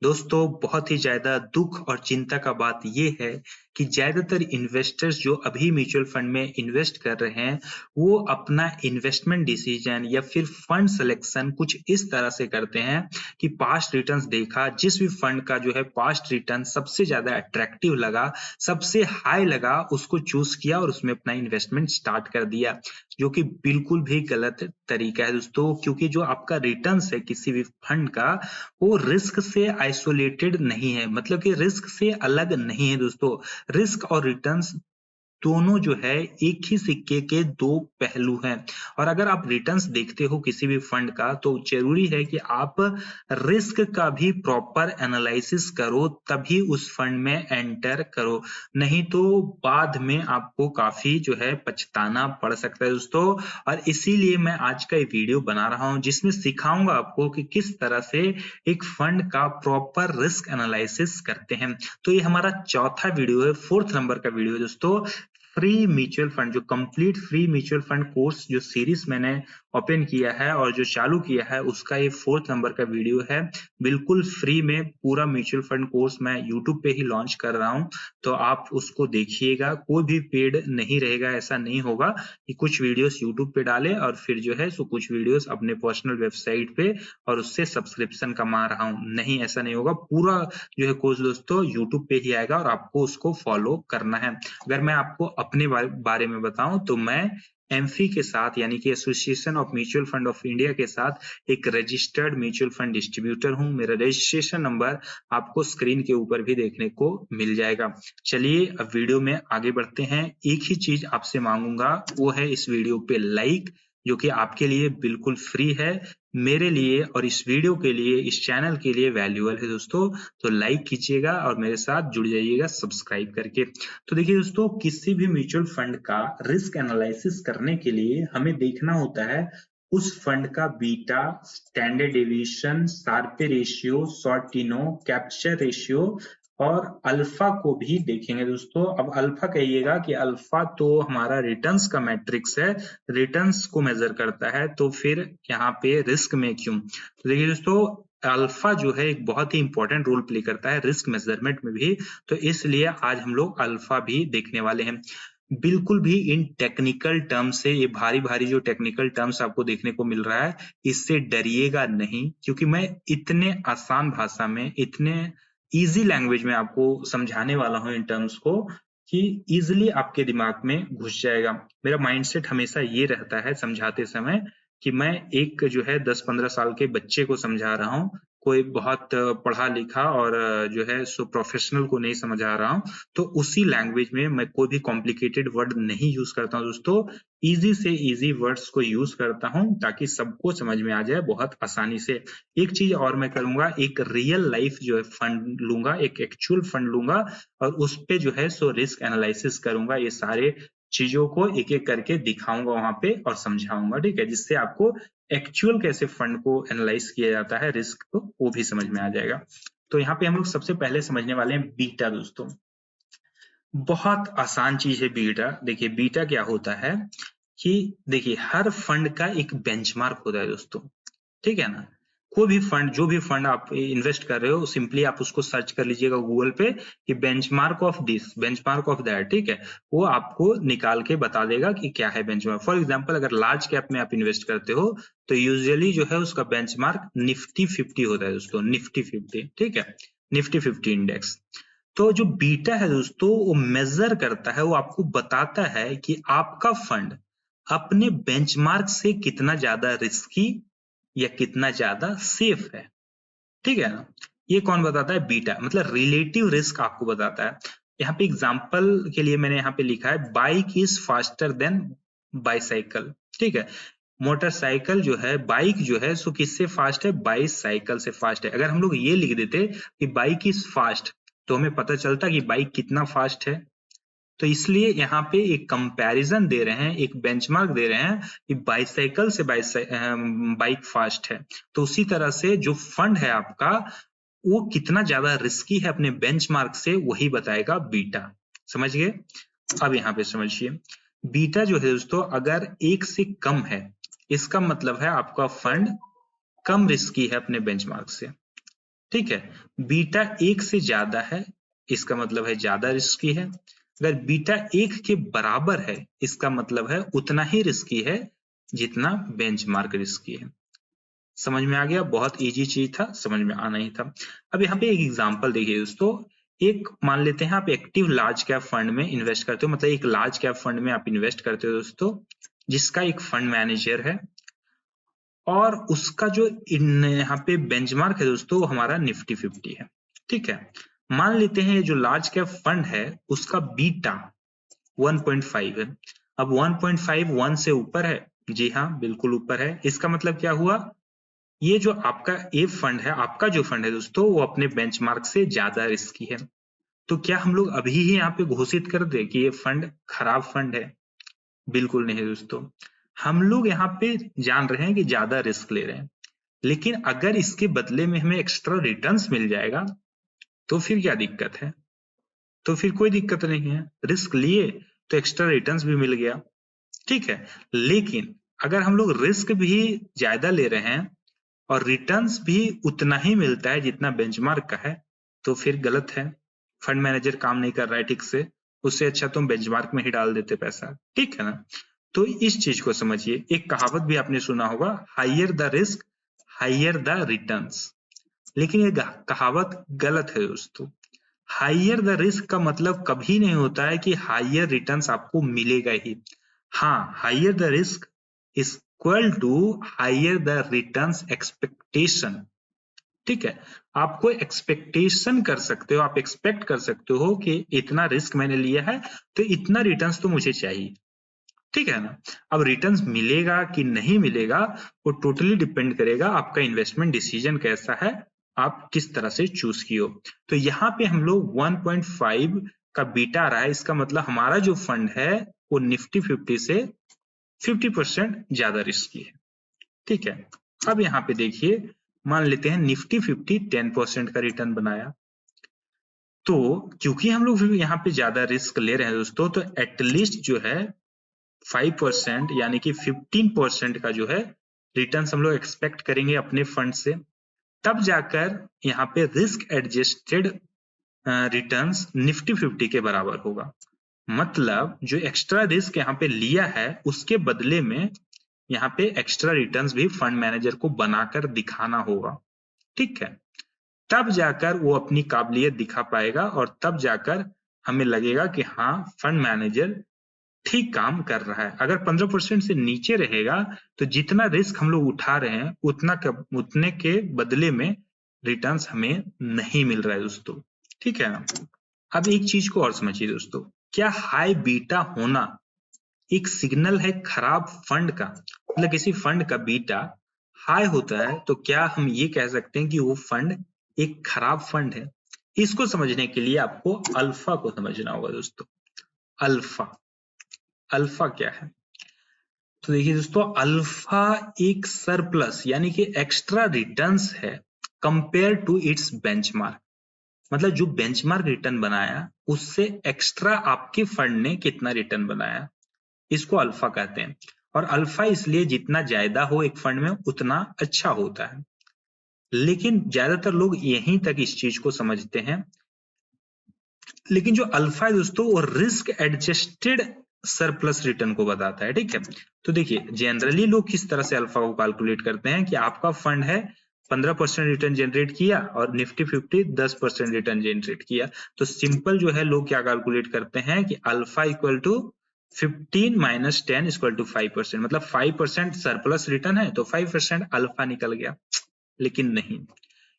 दोस्तों, बहुत ही ज़्यादा दुःख और चिंता का बात ये है कि ज़्यादातर इन्वेस्टर्स जो अभी म्यूचुअल फंड में इन्वेस्ट कर रहे हैं, वो अपना इन्वेस्टमेंट डिसीजन या फिर फंड सिलेक्शन कुछ इस तरह से करते हैं कि पास्ट रिटर्न्स देखा, जिस भी फंड का जो है पास्ट रिटर्न सबसे ज़्यादा अट्रैक्टिव लगा, सबसे हाई लगा, उसको चूज़ किया और उसमें अपना इन्वेस्टमेंट स्टार्ट कर दिया, जो कि बिल्कुल भी गलत तरीका है दोस्तों। क्योंकि जो आपका रिटर्न्स है किसी भी फंड का, वो रिस्क से आइसोलेटेड नहीं है, मतलब कि रिस्क से अलग नहीं है दोस्तों। रिस्क और रिटर्न्स दोनों जो है एक ही सिक्के के दो पहलू हैं। और अगर आप रिटर्न्स देखते हो किसी भी फंड का, तो जरूरी है कि आप रिस्क का भी प्रॉपर एनालिसिस करो, तभी उस फंड में एंटर करो। नहीं तो बाद में आपको काफी जो है पछताना पड़ सकता है दोस्तों। और इसीलिए मैं आज का ये वीडियो बना रहा हूं, जिसमें सिखाऊंगा आपको कि किस तरह से एक फंड का प्रॉपर रिस्क एनालिसिस करते हैं। तो ये हमारा चौथा वीडियो है, फोर्थ नंबर का वीडियो है दोस्तों। फ्री म्यूचुअल फंड, जो complete free mutual fund course जो सीरीज मैंने ओपन किया है और जो चालू किया है, उसका ये फोर्थ नंबर का वीडियो है। बिल्कुल फ्री में पूरा म्यूचुअल फंड कोर्स मैं यूट्यूब पे ही लॉन्च कर रहा हूं, तो आप उसको देखिएगा। कोई भी पेड नहीं रहेगा, ऐसा नहीं होगा कि कुछ वीडियोस यूट्यूब पे डाले और फिर जो है सो कुछ वीडियोस अपने पर्सनल वेबसाइट पे और उससे सब्सक्रिप्शन कमा रहा हूं। नहीं, ऐसा नहीं होगा। पूरा जो है कोर्स दोस्तों यूट्यूब पे ही आएगा और आपको उसको फॉलो करना है। अगर मैं आपको अपने बारे में बताऊं, तो मैं एमफी के साथ, यानी कि association of mutual fund of India के साथ एक रजिस्टर्ड म्यूचुअल फंड डिस्ट्रीब्यूटर हूं। मेरा रजिस्ट्रेशन नंबर आपको स्क्रीन के ऊपर भी देखने को मिल जाएगा। चलिए अब वीडियो में आगे बढ़ते हैं। एक ही चीज आपसे मांगूंगा, वो है इस वीडियो पे लाइक, जो कि आपके लिए बिल्कुल फ्री है, मेरे लिए और इस वीडियो के लिए, इस चैनल के लिए वैल्यूएबल है दोस्तों। तो लाइक कीजिएगा और मेरे साथ जुड़ जाइएगा सब्सक्राइब करके। तो देखिए दोस्तों, किसी भी म्यूचुअल फंड का रिस्क एनालिसिस करने के लिए हमें देखना होता है उस फंड का beta, standard deviation, Sharpe ratio, Sortino, capture ratio और अल्फा को भी देखेंगे दोस्तों। अब अल्फा कहिएगा कि अल्फा तो हमारा रिटर्न्स का मैट्रिक्स है, रिटर्न्स को मेजर करता है, तो फिर यहाँ पे रिस्क में क्यों? तो देखिए दोस्तों, अल्फा जो है एक बहुत ही इंपॉर्टेंट रोल प्ले करता है रिस्क मेजरमेंट में भी, तो इसलिए आज हम लोग अल्फा भी देखने वाले हैं। बिल्कुल भी इन टेक्निकल टर्म्स से, ये भारी भारी जो टेक्निकल टर्म्स आपको देखने को मिल रहा है, इससे डरिएगा नहीं, क्योंकि मैं इतने आसान भाषा में, इतने इजी लैंग्वेज में आपको समझाने वाला हूं इन टर्म्स को कि इजिली आपके दिमाग में घुस जाएगा। मेरा माइंडसेट हमेशा ये रहता है समझाते समय कि मैं एक जो है 10-15 साल के बच्चे को समझा रहा हूँ, कोई बहुत पढ़ा लिखा और जो है सो प्रोफेशनल को नहीं समझा रहा हूँ। तो उसी लैंग्वेज में मैं कोई भी कॉम्प्लिकेटेड वर्ड नहीं यूज करता हूँ दोस्तों। इजी से इजी वर्ड्स को यूज करता हूँ ताकि सबको समझ में आ जाए बहुत आसानी से। एक चीज और मैं करूंगा, एक रियल लाइफ जो है फंड लूंगा, एक एक्चुअल फंड लूंगा और उस पे जो है सो रिस्क एनालिसिस करूंगा। ये सारे चीजों को एक एक करके दिखाऊंगा वहां पे और समझाऊंगा, ठीक है, जिससे आपको एक्चुअल कैसे फंड को एनालाइज किया जाता है, रिस्क को, वो भी समझ में आ जाएगा। तो यहाँ पे हम लोग सबसे पहले समझने वाले हैं बीटा दोस्तों। बहुत आसान चीज है बीटा। देखिए बीटा क्या होता है कि देखिए हर फंड का एक बेंचमार्क होता है दोस्तों, ठीक है ना। कोई भी फंड, जो भी फंड आप इन्वेस्ट कर रहे हो, सिंपली आप उसको सर्च कर लीजिएगा गूगल पे कि benchmark of this, benchmark of that, ठीक है। वो आपको निकाल के बता देगा कि क्या है बेंचमार्क। फॉर एग्जांपल, अगर लार्ज कैप में आप इन्वेस्ट करते हो तो यूजुअली जो है उसका बेंचमार्क निफ्टी 50 होता है दोस्तों, निफ्टी 50, ठीक है, निफ्टी 50 इंडेक्स। तो जो बीटा है दोस्तों, वो मेजर करता है, वो आपको बताता है कि आपका फंड अपने बेंचमार्क से कितना ज्यादा रिस्की या कितना ज्यादा सेफ है, ठीक है ना। ये कौन बताता है? बीटा, मतलब रिलेटिव रिस्क आपको बताता है। यहाँ पे एग्जांपल के लिए मैंने यहाँ पे लिखा है bike is faster than bicycle, ठीक है। मोटरसाइकिल जो है, बाइक जो है सो किससे फास्ट है? बाईसाइकिल से फास्ट है। अगर हम लोग ये लिख देते कि बाइक इज फास्ट, तो हमें पता चलता कि बाइक कितना फास्ट है। तो इसलिए यहाँ पे एक कंपैरिजन दे रहे हैं, एक बेंचमार्क दे रहे हैं कि बाईसाइकिल से बाइक फास्ट है। तो उसी तरह से जो फंड है आपका, वो कितना ज्यादा रिस्की है अपने बेंचमार्क से, वही बताएगा बीटा। समझ गए? अब यहाँ पे समझिए, बीटा जो है दोस्तों अगर 1 से कम है, इसका मतलब है आपका फंड कम रिस्की है अपने बेंचमार्क से। ठीक है। बीटा 1 से ज्यादा है, इसका मतलब है ज्यादा रिस्की है। अगर बीटा 1 के बराबर है, इसका मतलब है उतना ही रिस्की है जितना बेंचमार्क रिस्की है। समझ में आ गया? बहुत इजी चीज था, समझ में आना ही था। अब यहाँ पे एक एग्जांपल देखिए दोस्तों, एक मान लेते हैं आप एक्टिव लार्ज कैप फंड में इन्वेस्ट करते हो, मतलब एक लार्ज कैप फंड में आप इन्वेस्ट करते हो दोस्तों, जिसका एक फंड मैनेजर है, और उसका जो यहाँ पे बेंचमार्क है दोस्तों, वो हमारा निफ्टी 50 है। ठीक है। मान लेते हैं जो लार्ज कैप फंड है उसका बीटा 1.5 है। अब 1.5 1 से ऊपर है, जी हाँ बिल्कुल ऊपर है। इसका मतलब क्या हुआ, ये जो आपका ए फंड है, आपका जो फंड है दोस्तों, वो अपने बेंचमार्क से ज्यादा रिस्की है। तो क्या हम लोग अभी ही यहाँ पे घोषित कर दे कि ये फंड खराब फंड है? बिल्कुल नहीं दोस्तों। हम लोग यहाँ पे जान रहे हैं कि ज्यादा रिस्क ले रहे हैं, लेकिन अगर इसके बदले में हमें एक्स्ट्रा रिटर्न्स मिल जाएगा तो फिर क्या दिक्कत है? तो फिर कोई दिक्कत नहीं है, रिस्क लिए तो एक्स्ट्रा रिटर्न्स भी मिल गया। ठीक है। लेकिन अगर हम लोग रिस्क भी ज्यादा ले रहे हैं और रिटर्न्स भी उतना ही मिलता है जितना बेंचमार्क का है, तो फिर गलत है, फंड मैनेजर काम नहीं कर रहा है ठीक से। उससे अच्छा तुम बेंचमार्क में ही डाल देते पैसा, ठीक है ना? तो इस चीज को समझिए। एक कहावत भी आपने सुना होगा, higher the risk higher the returns. लेकिन ये कहावत गलत है दोस्तों। हाइयर द रिस्क का मतलब कभी नहीं होता है कि हाइयर रिटर्न्स आपको मिलेगा ही। हाँ, higher the risk is equal to higher the returns expectation. ठीक है। आपको एक्सपेक्टेशन कर सकते हो, आप एक्सपेक्ट कर सकते हो कि इतना रिस्क मैंने लिया है तो इतना रिटर्न्स तो मुझे चाहिए। ठीक है ना? अब रिटर्न्स मिलेगा कि नहीं मिलेगा वो टोटली डिपेंड करेगा आपका इन्वेस्टमेंट डिसीजन कैसा है, आप किस तरह से चूज किए हो। तो यहाँ पे हम लोग 1.5 का बीटा आ रहा है, इसका मतलब हमारा जो फंड है वो निफ्टी 50 से 50% ज्यादा रिस्की है। ठीक है। अब यहाँ पे देखिए, मान लेते हैं निफ्टी 50 10% का रिटर्न बनाया, तो क्योंकि हम लोग यहाँ पे ज्यादा रिस्क ले रहे हैं दोस्तों, तो एटलीस्ट जो है 5% यानी कि 15% का जो है रिटर्न हम लोग एक्सपेक्ट करेंगे अपने फंड से। तब जाकर यहाँ पे रिस्क एडजस्टेड रिटर्न्स निफ्टी 50 के बराबर होगा। मतलब जो एक्स्ट्रा रिस्क यहाँ पे लिया है उसके बदले में यहाँ पे एक्स्ट्रा रिटर्न्स भी फंड मैनेजर को बनाकर दिखाना होगा। ठीक है। तब जाकर वो अपनी काबिलियत दिखा पाएगा और तब जाकर हमें लगेगा कि हाँ, फंड मैनेजर ठीक काम कर रहा है। अगर 15% से नीचे रहेगा तो जितना रिस्क हम लोग उठा रहे हैं उतने के बदले में रिटर्न्स हमें नहीं मिल रहा है दोस्तों। ठीक है ना? अब एक चीज को और समझिए दोस्तों, क्या हाई बीटा होना एक सिग्नल है खराब फंड का? मतलब किसी फंड का बीटा हाई होता है तो क्या हम ये कह सकते हैं कि वो फंड एक खराब फंड है? इसको समझने के लिए आपको अल्फा को समझना होगा दोस्तों। अल्फा, अल्फा क्या है? तो देखिए दोस्तों, अल्फा एक सरप्लस यानी कि एक्स्ट्रा रिटर्न्स है कंपेयर टू इट्स बेंचमार्क। मतलब जो बेंचमार्क रिटर्न बनाया उससे एक्स्ट्रा आपके फंड ने कितना रिटर्न बनाया, इसको अल्फा कहते हैं। और अल्फा इसलिए जितना ज्यादा हो एक फंड में उतना अच्छा होता है। लेकिन ज्यादातर लोग यहीं तक इस चीज को समझते हैं। लेकिन जो अल्फा है दोस्तों वो रिस्क एडजस्टेड सरप्लस रिटर्न को बताता है। ठीक है। तो देखिए, जनरली लोग किस तरह से अल्फा को कैलकुलेट करते हैं कि आपका फंड है 15% रिटर्न जनरेट किया और निफ्टी 50 10% रिटर्न जनरेट किया, तो सिंपल जो है लोग क्या कैलकुलेट करते हैं कि alpha equal to 15 minus 10 equal to 5%, मतलब 5% सरप्लस रिटर्न है तो 5% अल्फा निकल गया। लेकिन नहीं,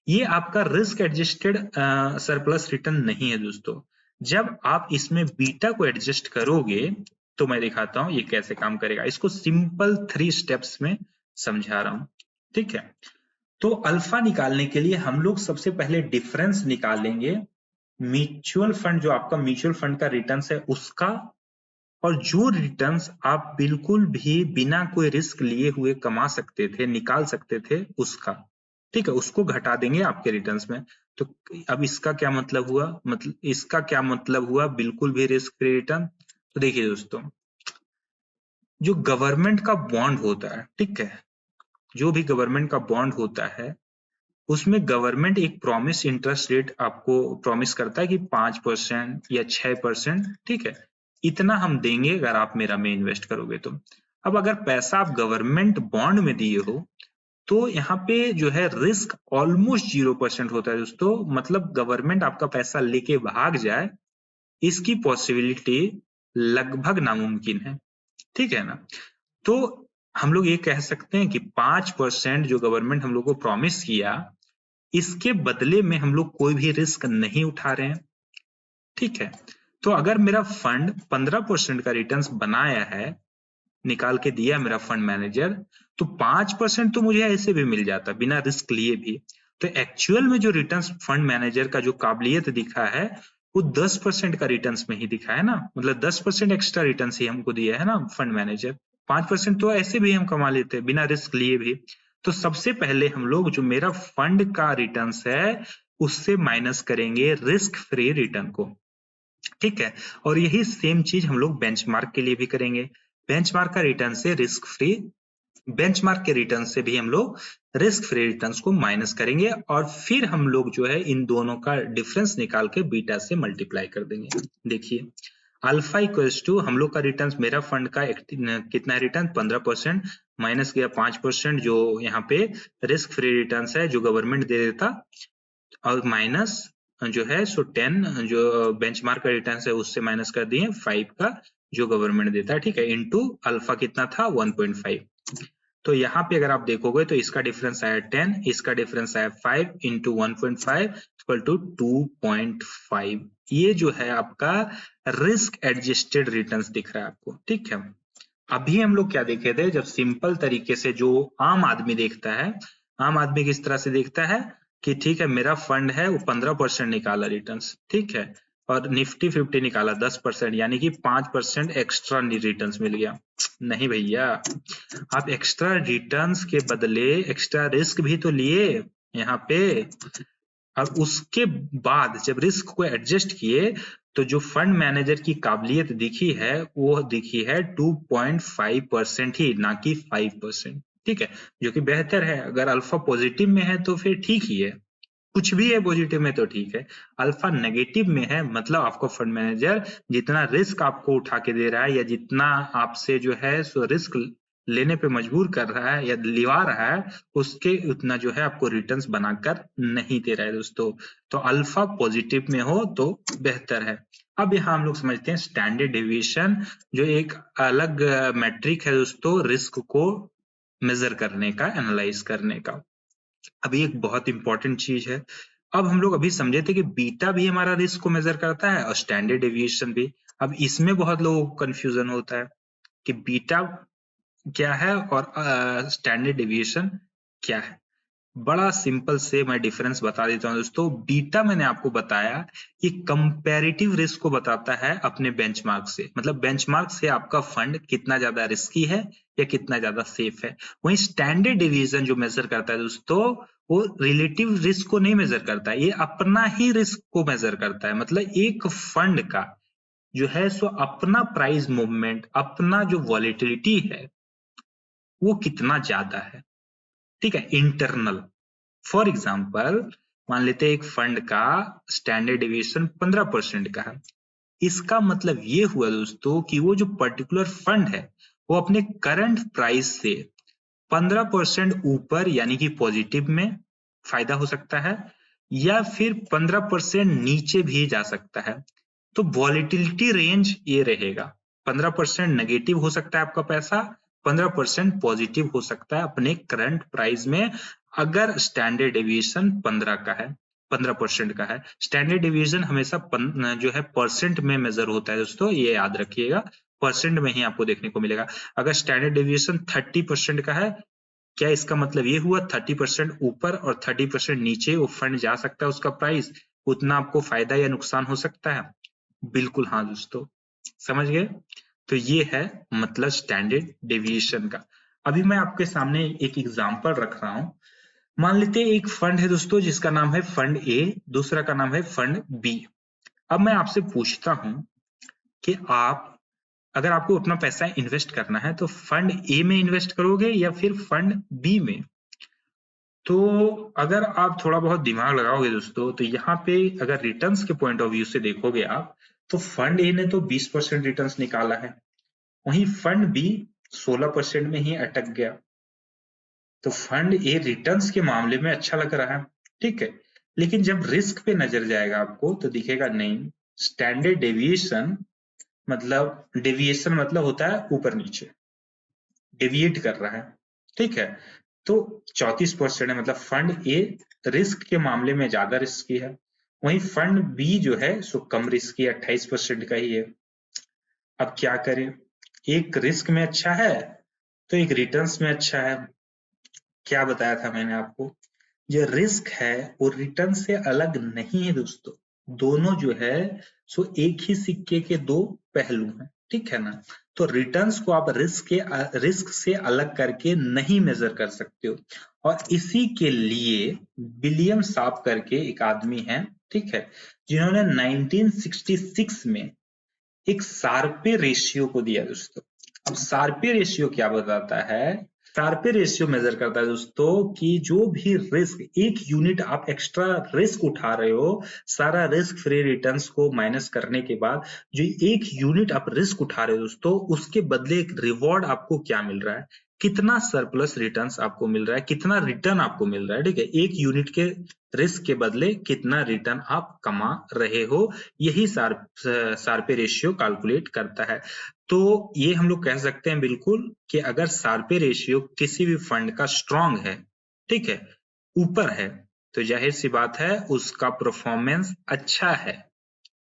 ये आपका रिस्क एडजस्टेड सरप्लस रिटर्न नहीं है दोस्तों। जब आप इसमें बीटा को एडजस्ट करोगे तो मैं दिखाता हूं ये कैसे काम करेगा। इसको सिंपल 3 स्टेप्स में समझा रहा हूं। ठीक है। तो अल्फा निकालने के लिए हम लोग सबसे पहले डिफरेंस निकालेंगे म्यूचुअल फंड, जो आपका म्यूचुअल फंड का रिटर्न है उसका, और जो रिटर्न्स आप बिल्कुल भी बिना कोई रिस्क लिए हुए कमा सकते थे, निकाल सकते थे, उसका। ठीक है, उसको घटा देंगे आपके रिटर्न्स में। तो अब इसका क्या मतलब हुआ, मतलब इसका क्या मतलब हुआ बिल्कुल भी रिस्क फ्री रिटर्न? तो देखिए दोस्तों, जो गवर्नमेंट का बॉन्ड होता है, ठीक है, जो भी गवर्नमेंट का बॉन्ड होता है उसमें गवर्नमेंट एक प्रॉमिस इंटरेस्ट रेट आपको प्रॉमिस करता है कि 5% या 6%, ठीक है, इतना हम देंगे अगर आप मेरा में इन्वेस्ट करोगे तो। अब अगर पैसा आप गवर्नमेंट बॉन्ड में दिए हो तो यहाँ पे जो है रिस्क ऑलमोस्ट 0% होता है दोस्तों, मतलब गवर्नमेंट आपका पैसा लेके भाग जाए इसकी पॉसिबिलिटी लगभग नामुमकिन है, ठीक है ना। तो हम लोग ये कह सकते हैं कि 5% जो गवर्नमेंट हम लोग को प्रॉमिस किया, इसके बदले में हम लोग कोई भी रिस्क नहीं उठा रहे हैं, ठीक है। तो अगर मेरा फंड 15% का रिटर्न्स बनाया है, निकाल के दिया मेरा फंड मैनेजर, तो 5% तो मुझे ऐसे भी मिल जाता बिना रिस्क लिए भी। तो एक्चुअल में जो रिटर्न्स फंड मैनेजर का जो काबिलियत दिखा है वो 10% का रिटर्न्स में ही दिखा है ना, मतलब 10% एक्स्ट्रा रिटर्न्स ही हमको दिया है ना फंड मैनेजर। 5% तो ऐसे भी हम कमा लेते हैं बिना रिस्क लिए भी। तो सबसे पहले हम लोग जो मेरा फंड का रिटर्न्स है उससे माइनस करेंगे रिस्क फ्री रिटर्न को, ठीक है। और यही सेम चीज हम लोग बेंचमार्क के लिए भी करेंगे। बेंचमार्क का रिटर्न से रिस्क फ्री, बेंचमार्क के रिटर्न से भी हम लोग रिस्क फ्री रिटर्न्स को माइनस करेंगे और फिर हम लोग जो है इन दोनों का डिफरेंस निकाल के बीटा से मल्टीप्लाई कर देंगे। देखिए अल्फा इक्वल्स टू हम लोग का रिटर्न, मेरा फंड का कितना रिटर्न 15% माइनस किया 5% जो यहाँ पे रिस्क फ्री रिटर्न है जो गवर्नमेंट दे देता, और माइनस जो है सो 10 जो बेंचमार्क का रिटर्न है उससे माइनस कर दिए 5 का जो गवर्नमेंट देता है, ठीक है, इनटू अल्फा कितना था 1.5। तो यहाँ पे अगर आप देखोगे तो इसका डिफरेंस आया 10, इसका डिफरेंस आया 5 इंटू 1.5 इक्वल टू 2.5। ये जो है आपका रिस्क एडजस्टेड रिटर्न्स दिख रहा है आपको, ठीक है। अभी हम लोग क्या देखे थे, जब सिंपल तरीके से जो आम आदमी देखता है, आम आदमी किस तरह से देखता है कि ठीक है मेरा फंड है वो 15% निकाला रिटर्न्स, ठीक है, और निफ्टी 50 निकाला 10%, यानी कि 5% एक्स्ट्रा रिटर्न्स मिल गया। नहीं भैया, आप एक्स्ट्रा रिटर्न्स के बदले एक्स्ट्रा रिस्क भी तो लिए यहाँ पे, और उसके बाद जब रिस्क को एडजस्ट किए तो जो फंड मैनेजर की काबिलियत दिखी है वो दिखी है 2.5% ही, ना कि 5%, ठीक है, जो कि बेहतर है। अगर अल्फा पॉजिटिव में है तो फिर ठीक ही है, कुछ भी है पॉजिटिव में तो ठीक है। अल्फा नेगेटिव में है मतलब आपको फंड मैनेजर जितना रिस्क आपको उठा के दे रहा है या जितना आपसे जो है सो रिस्क लेने पे मजबूर कर रहा है या लिवा रहा है, उसके उतना जो है आपको रिटर्न्स बनाकर नहीं दे रहा है दोस्तों। तो अल्फा पॉजिटिव में हो तो बेहतर है। अब यहाँ हम लोग समझते हैं स्टैंडर्ड डेविएशन, जो एक अलग मैट्रिक है दोस्तों रिस्क को मेजर करने का, एनालाइज करने का। अभी एक बहुत इंपॉर्टेंट चीज है, अब हम लोग अभी समझे थे कि बीटा भी हमारा रिस्क को मेजर करता है और स्टैंडर्ड डेविएशन भी। अब इसमें बहुत लोगों को कंफ्यूजन होता है कि बीटा क्या है और स्टैंडर्ड डेविएशन क्या है। बड़ा सिंपल से मैं डिफरेंस बता देता हूं दोस्तों। बीटा मैंने आपको बताया कि कंपैरेटिव रिस्क को बताता है अपने बेंचमार्क से, मतलब बेंचमार्क से आपका फंड कितना ज्यादा रिस्की है या कितना ज्यादा सेफ है। वहीं स्टैंडर्ड डिवीजन जो मेजर करता है दोस्तों, वो रिलेटिव रिस्क को नहीं मेजर करता है, ये अपना ही रिस्क को मेजर करता है। मतलब एक फंड का जो है सो अपना प्राइस मूवमेंट, अपना जो वॉलेटिलिटी है वो कितना ज्यादा है, ठीक है, इंटरनल। फॉर एग्जाम्पल मान लेते हैं एक फंड का स्टैंडर्ड डिविएशन 15% का है, इसका मतलब ये हुआ दोस्तों कि वो जो पर्टिकुलर फंड है वो अपने करंट प्राइस से 15% ऊपर यानी कि पॉजिटिव में फायदा हो सकता है या फिर 15% नीचे भी जा सकता है। तो वॉलेटिलिटी रेंज ये रहेगा, 15% नेगेटिव हो सकता है आपका पैसा, 15% पॉजिटिव हो सकता है अपने करंट प्राइस में, अगर स्टैंडर्ड डेविएशन 15% का है। स्टैंडर्ड डेविएशन हमेशा जो है परसेंट में मेजर होता है दोस्तों, ये याद रखिएगा, परसेंट में ही आपको देखने को मिलेगा। अगर स्टैंडर्ड डेविएशन 30% का है, क्या इसका मतलब ये हुआ 30% ऊपर और 30% नीचे वो फंड जा सकता है, उसका प्राइस उतना आपको फायदा या नुकसान हो सकता है? बिल्कुल हाँ दोस्तों, समझ गए। तो ये है मतलब स्टैंडर्ड डेविएशन का। अभी मैं आपके सामने एक एग्जांपल रख रहा हूं। मान लेते हैं एक फंड है दोस्तों जिसका नाम है फंड ए, दूसरा का नाम है फंड बी। अब मैं आपसे पूछता हूं कि आप अगर आपको अपना पैसा इन्वेस्ट करना है तो फंड ए में इन्वेस्ट करोगे या फिर फंड बी में? तो अगर आप थोड़ा बहुत दिमाग लगाओगे दोस्तों, तो यहाँ पे अगर रिटर्न्स के पॉइंट ऑफ व्यू से देखोगे आप, तो फंड ए ने तो 20% रिटर्न्स निकाला है, वहीं फंड बी 16% में ही अटक गया। तो फंड ए रिटर्न्स के मामले में अच्छा लग रहा है, ठीक है, लेकिन जब रिस्क पे नजर जाएगा आपको तो दिखेगा नहीं। स्टैंडर्ड डेविएशन मतलब होता है ऊपर नीचे, डेविएट कर रहा है, ठीक है। तो 34% है, मतलब फंड ए रिस्क के मामले में ज्यादा रिस्की है, वहीं फंड बी जो है सो कम रिस्की 28% का ही है। अब क्या करें, एक रिस्क में अच्छा है तो एक रिटर्न्स में अच्छा है। क्या बताया था मैंने आपको, जो रिस्क है वो रिटर्न से अलग नहीं है दोस्तों, दोनों जो है सो एक ही सिक्के के दो पहलू हैं, ठीक है ना। तो रिटर्न्स को आप रिस्क से अलग करके नहीं मेजर कर सकते हो, और इसी के लिए विलियम शार्प करके एक आदमी है, ठीक है, जिन्होंने 1966 में एक शार्पे रेशियो को दिया दोस्तों। अब शार्पे रेशियो क्या बताता है, शार्पे रेशियो मेजर करता है दोस्तों कि जो भी रिस्क, एक यूनिट आप एक्स्ट्रा रिस्क उठा रहे हो, सारा रिस्क फ्री रिटर्न्स को माइनस करने के बाद जो एक यूनिट आप रिस्क उठा रहे हो दोस्तों, उसके बदले एक रिवॉर्ड आपको क्या मिल रहा है, कितना सरप्लस रिटर्न्स आपको मिल रहा है, कितना रिटर्न आपको मिल रहा है, ठीक है, एक यूनिट के रिस्क के बदले कितना रिटर्न आप कमा रहे हो, यही शार्पे रेशियो कैलकुलेट करता है। तो ये हम लोग कह सकते हैं बिल्कुल कि अगर शार्पे रेशियो किसी भी फंड का स्ट्रांग है, ठीक है, ऊपर है, तो जाहिर सी बात है उसका परफॉर्मेंस अच्छा है,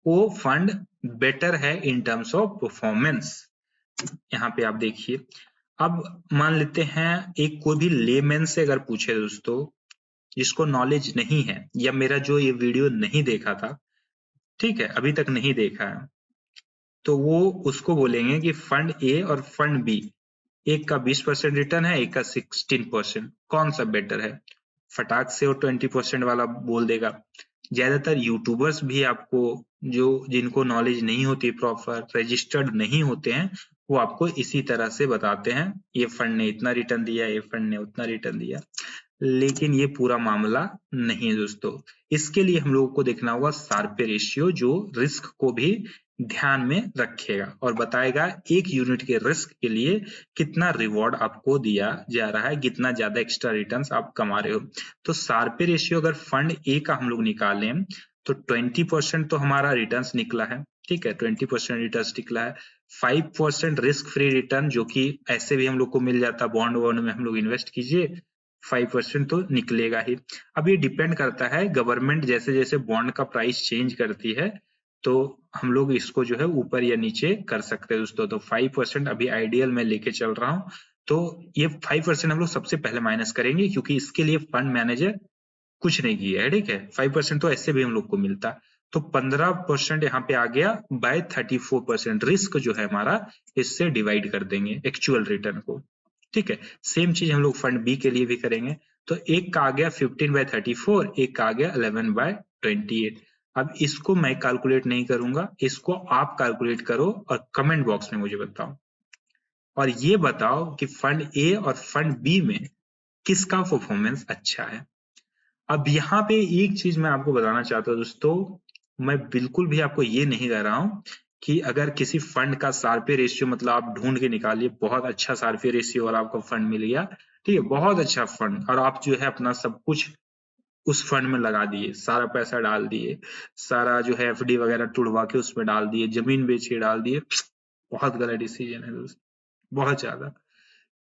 वो फंड बेटर है इन टर्म्स ऑफ परफॉर्मेंस। यहाँ पे आप देखिए, अब मान लेते हैं एक कोई भी लेमैन से अगर पूछे दोस्तों, जिसको नॉलेज नहीं है या मेरा जो ये वीडियो नहीं देखा था, ठीक है, अभी तक नहीं देखा है, तो वो उसको बोलेंगे कि फंड ए और फंड बी, एक का 20% रिटर्न है, एक का 16%, कौन सा बेटर है, फटाक से वो 20% वाला बोल देगा। ज्यादातर यूट्यूबर्स भी आपको, जो जिनको नॉलेज नहीं होती, प्रॉपर रजिस्टर्ड नहीं होते हैं, वो आपको इसी तरह से बताते हैं, ये फंड ने इतना रिटर्न दिया, ये फंड ने उतना रिटर्न दिया, लेकिन ये पूरा मामला नहीं है दोस्तों। इसके लिए हम लोगों को देखना होगा शार्पे रेशियो, जो रिस्क को भी ध्यान में रखेगा और बताएगा एक यूनिट के रिस्क के लिए कितना रिवॉर्ड आपको दिया जा रहा है, कितना ज्यादा एक्स्ट्रा रिटर्न्स आप कमा रहे हो। तो शार्पे रेशियो अगर फंड ए का हम लोग निकालें तो 20% तो हमारा रिटर्न्स निकला है, ठीक है, 20% रिटर्न्स निकला है। 5% रिस्क फ्री रिटर्न, जो कि ऐसे भी हम लोग को मिल जाता, बॉन्ड वॉन्ड में हम लोग इन्वेस्ट कीजिए 5% तो निकलेगा ही। अब ये डिपेंड करता है, गवर्नमेंट जैसे जैसे बॉन्ड का प्राइस चेंज करती है तो हम लोग इसको जो है ऊपर या नीचे कर सकते हैं दोस्तों। तो 5% अभी आइडियल में लेके चल रहा हूँ, तो ये 5% हम लोग सबसे पहले माइनस करेंगे, क्योंकि इसके लिए फंड मैनेजर कुछ नहीं किया है, ठीक है, 5% तो ऐसे भी हम लोग को मिलता। तो 15% यहाँ पे आ गया बाय 34%, रिस्क जो है हमारा इससे डिवाइड कर देंगे एक्चुअल रिटर्न को, ठीक है। सेम चीज हम लोग फंड बी के लिए भी करेंगे। तो एक का आ गया 15/34, एक का आ गया 11/28। अब इसको मैं कैलकुलेट नहीं करूंगा, इसको आप कैलकुलेट करो और कमेंट बॉक्स में मुझे बताओ, और ये बताओ कि फंड ए और फंड बी में किसका परफॉर्मेंस अच्छा है। अब यहाँ पे एक चीज मैं आपको बताना चाहता हूँ दोस्तों, मैं बिल्कुल भी आपको ये नहीं कह रहा हूँ कि अगर किसी फंड का शार्पे रेशियो, मतलब आप ढूंढ के निकालिए बहुत अच्छा शार्पे रेशियो और आपको फंड मिल गया, ठीक है, बहुत अच्छा फंड, और आप जो है अपना सब कुछ उस फंड में लगा दिए, सारा पैसा डाल दिए, सारा जो है एफडी वगैरह तुड़वा के उसमें डाल दिए, जमीन बेच के डाल दिए, बहुत गलत डिसीजन है दोस्त, बहुत ज्यादा।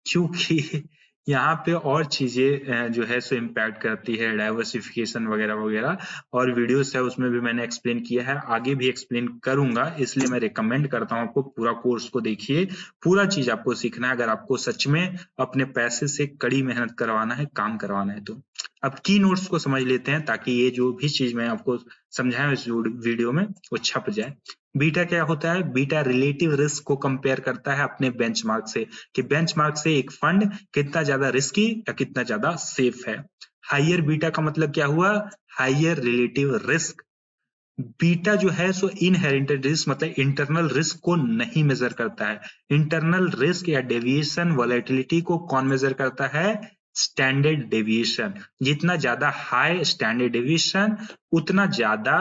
क्योंकि यहाँ पे और चीजें जो है सो इम्पैक्ट करती है, डाइवर्सिफिकेशन वगैरह वगैरह, और वीडियोस है उसमें भी मैंने एक्सप्लेन किया है, आगे भी एक्सप्लेन करूंगा, इसलिए मैं रिकमेंड करता हूँ आपको पूरा कोर्स को देखिए, पूरा चीज आपको सीखना है अगर आपको सच में अपने पैसे से कड़ी मेहनत करवाना है, काम करवाना है तो। अब की नोट्स को समझ लेते हैं, ताकि ये जो भी चीज मैं आपको समझाया इस वीडियो में वो छप जाए। बीटा क्या होता है, बीटा रिलेटिव रिस्क को कंपेयर करता है अपने बेंचमार्क से, कि बेंचमार्क से एक फंड कितना ज्यादा रिस्की या कितना ज्यादा सेफ है। हाइयर बीटा का मतलब क्या हुआ, हाइयर रिलेटिव रिस्क। बीटा जो है सो इनहेरिटेड रिस्क, मतलब इंटरनल रिस्क को नहीं मेजर करता है। इंटरनल रिस्क या डेविएशन वॉलेटिलिटी को कौन मेजर करता है, स्टैंडर्ड डेविएशन। जितना ज्यादा हाई स्टैंडर्ड डेविएशन, उतना ज्यादा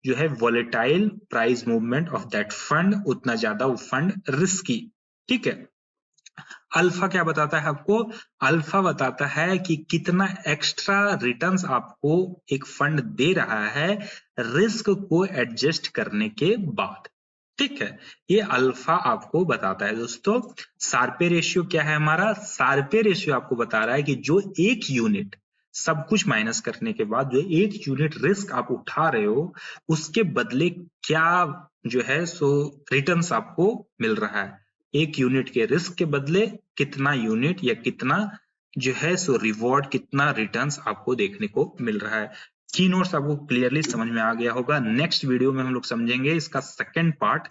जो है volatile price movement of that fund, उतना ज्यादा वो फंड रिस्की। ठीक है। अल्फा क्या बताता है आपको? अल्फा बताता है कि कितना एक्स्ट्रा रिटर्न्स आपको एक फंड दे रहा है रिस्क को एडजस्ट करने के बाद। ठीक है, ये अल्फा आपको बताता है दोस्तों। शार्पे रेशियो क्या है हमारा? शार्पे रेशियो आपको बता रहा है कि जो एक यूनिट, सब कुछ माइनस करने के बाद जो एक यूनिट रिस्क आप उठा रहे हो, उसके बदले क्या जो है सो रिटर्न्स आपको मिल रहा है। एक यूनिट के रिस्क के बदले कितना यूनिट या कितना जो है सो रिवॉर्ड, कितना रिटर्न्स आपको देखने को मिल रहा है। की नोट्स आपको क्लियरली समझ में आ गया होगा। नेक्स्ट वीडियो में हम लोग समझेंगे इसका सेकंड पार्ट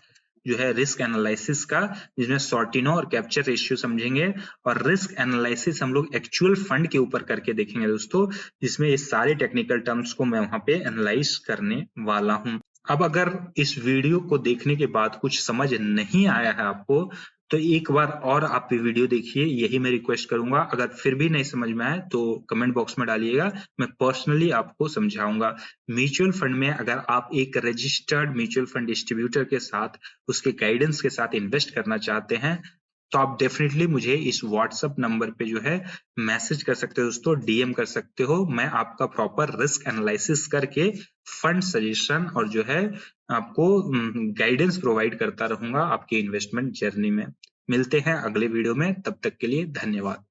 जो है रिस्क एनालिसिस का, जिसमें सॉर्टिनो और कैप्चर रेशियो समझेंगे, और रिस्क एनालिसिस हम लोग एक्चुअल फंड के ऊपर करके देखेंगे दोस्तों, जिसमें ये सारे टेक्निकल टर्म्स को मैं वहां पे एनालाइज करने वाला हूं। अब अगर इस वीडियो को देखने के बाद कुछ समझ नहीं आया है आपको, तो एक बार और आप ये वीडियो देखिए, यही मैं रिक्वेस्ट करूंगा। अगर फिर भी नहीं समझ में आए तो कमेंट बॉक्स में डालिएगा, मैं पर्सनली आपको समझाऊंगा। म्यूचुअल फंड में अगर आप एक रजिस्टर्ड म्यूचुअल फंड डिस्ट्रीब्यूटर के साथ, उसके गाइडेंस के साथ इन्वेस्ट करना चाहते हैं, तो आप डेफिनेटली मुझे इस व्हाट्सएप नंबर पे जो है मैसेज कर सकते हो दोस्तों, डीएम कर सकते हो। मैं आपका प्रॉपर रिस्क एनालिसिस करके फंड सजेशन और जो है आपको गाइडेंस प्रोवाइड करता रहूंगा आपकी इन्वेस्टमेंट जर्नी में। मिलते हैं अगले वीडियो में, तब तक के लिए धन्यवाद।